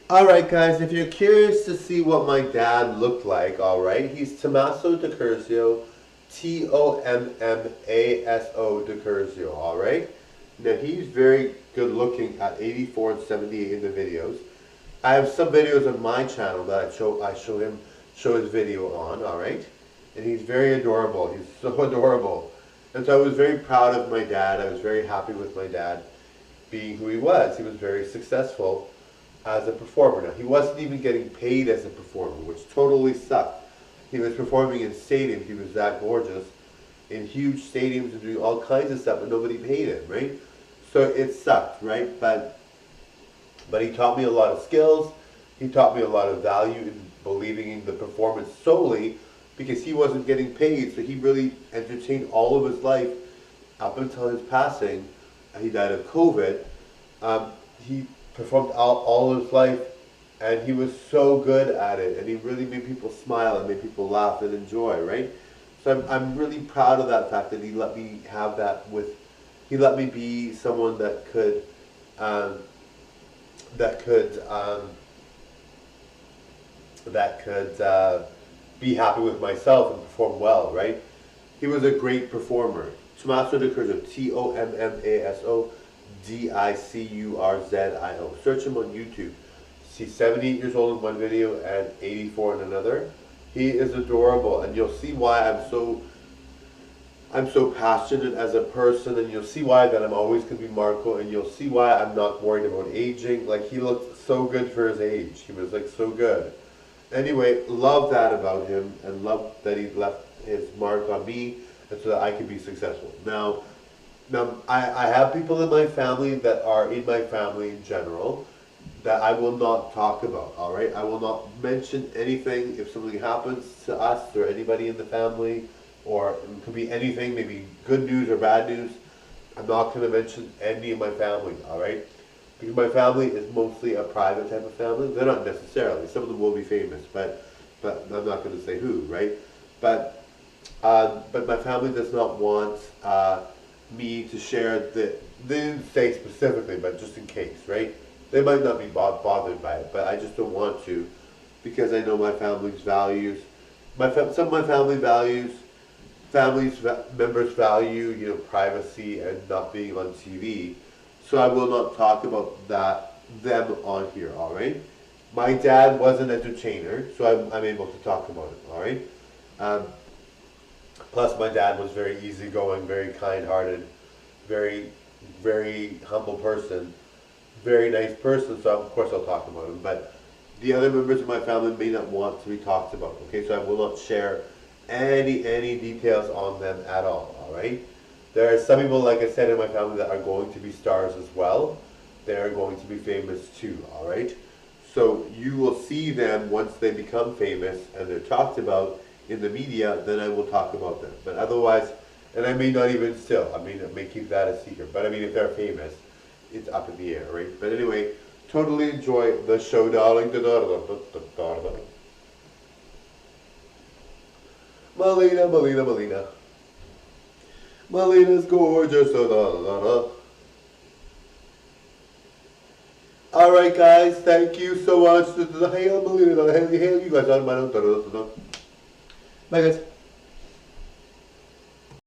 Alright guys, if you're curious to see what my dad looked like, alright, he's Tommaso de Curzio, Tommaso de Curzio, alright? Now he's very good looking at 84 and 78 in the videos. I have some videos on my channel that show his video on, alright? And he's very adorable, he's so adorable. And so I was very proud of my dad, I was very happy with my dad being who he was. He was very successful as a performer. Now, he wasn't even getting paid as a performer, which totally sucked. He was performing in stadiums. He was that gorgeous in huge stadiums and doing all kinds of stuff, and nobody paid him, right? So it sucked, right? But he taught me a lot of skills. He taught me a lot of value in believing in the performance solely because he wasn't getting paid. So he really entertained all of his life up until his passing. He died of COVID. He performed all his life, and he was so good at it, and he really made people smile and made people laugh and enjoy, right? So I'm really proud of that fact that he let me have that he let me be someone that could, um, that could, um, that could be happy with myself and perform well, right? He was a great performer. Tommaso de Curzio, Tommaso Dicurzio. Search him on YouTube. He's 78 years old in one video and 84 in another. He is adorable, and you'll see why I'm so passionate as a person, and you'll see why that I'm always going to be Marco, and you'll see why I'm not worried about aging. Like, he looked so good for his age. He was like so good. Anyway, love that about him, and love that he left his mark on me, and so that I can be successful. Now, I have people in my family that are in my family in general that I will not talk about, all right? I will not mention anything if something happens to us or anybody in the family, or it could be anything, maybe good news or bad news. I'm not going to mention any of my family, all right? Because my family is mostly a private type of family. They're not necessarily. Some of them will be famous, but I'm not going to say who, right? But my family does not want me to share they didn't say specifically, but just in case, right? They might not be bothered by it, but I just don't want to because I know my family's values. Some of my family values, members value, privacy and not being on TV. So I will not talk about them on here, all right? My dad was an entertainer, so I'm able to talk about it, all right? Um, Plus, my dad was very easygoing, very kind-hearted, very, very humble person, very nice person. So of course I'll talk about him. But the other members of my family may not want to be talked about. Okay, so I will not share any details on them at all. All right. There are some people, like I said, in my family that are going to be stars as well. They are going to be famous too. All right. So you will see them once they become famous and they're talked about in the media, then I will talk about them. But otherwise, and I may not even still, I may keep that a secret. But I mean, if they're famous, it's up in the air, right? But anyway, totally enjoy the show, darling. Melina, Melina, Melina. Melina's gorgeous. Alright, guys, thank you so much. Hail, Melina, hail, you guys on my own. Bye, guys.